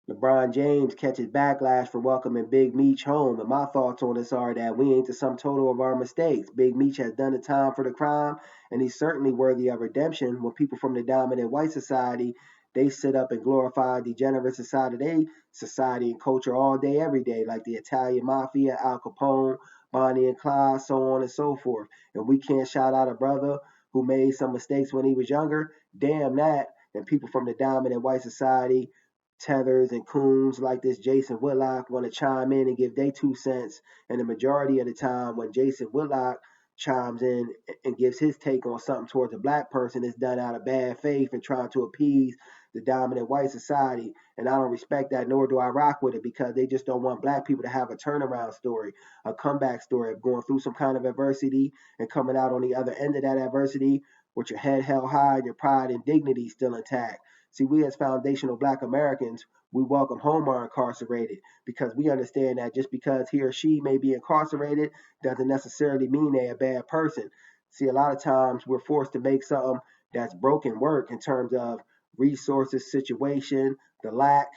LeBron James catches backlash for welcoming Big Meech home, and my thoughts on this are that we ain't the sum total of our mistakes. Big Meech has done the time for the crime, and he's certainly worthy of redemption. When people from the dominant white society, they sit up and glorify degenerate society and culture all day, every day, like the Italian mafia, Al Capone, Bonnie and Clyde, so on and so forth. And we can't shout out a brother who made some mistakes when he was younger. Damn that. And people from the dominant white society, Tethers and coons like this Jason Whitlock want to chime in and give their 2 cents. And the majority of the time, when Jason Whitlock chimes in and gives his take on something towards a black person, it's done out of bad faith and trying to appease the dominant white society. And I don't respect that, nor do I rock with it, because they just don't want black people to have a turnaround story, a comeback story of going through some kind of adversity and coming out on the other end of that adversity with your head held high and your pride and dignity still intact. See, we as foundational black Americans, we welcome home our incarcerated because we understand that just because he or she may be incarcerated doesn't necessarily mean they're a bad person. See, a lot of times we're forced to make something that's broken work in terms of resources, situation, the lack,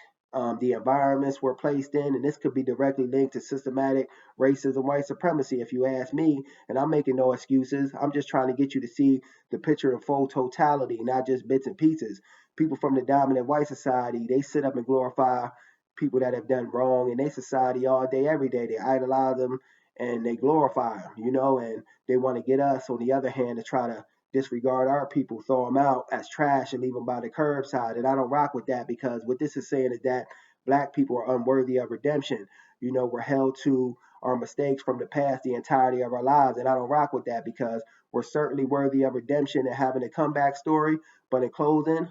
the environments we're placed in, and this could be directly linked to systematic racism, white supremacy, if you ask me. And I'm making no excuses. I'm just trying to get you to see the picture in full totality, not just bits and pieces. People from the dominant white society, they sit up and glorify people that have done wrong in their society all day, every day. They idolize them and they glorify them, and they want to get us, on the other hand, to try to disregard our people, throw them out as trash and leave them by the curbside. And I don't rock with that, because what this is saying is that black people are unworthy of redemption. We're held to our mistakes from the past the entirety of our lives. And I don't rock with that, because we're certainly worthy of redemption and having a comeback story. But in closing,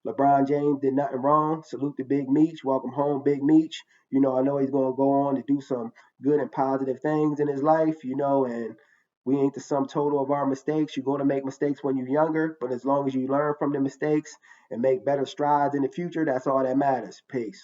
LeBron James did nothing wrong. Salute to Big Meech. Welcome home, Big Meech. I know he's going to go on to do some good and positive things in his life, and we ain't the sum total of our mistakes. You're going to make mistakes when you're younger, but as long as you learn from the mistakes and make better strides in the future, that's all that matters. Peace.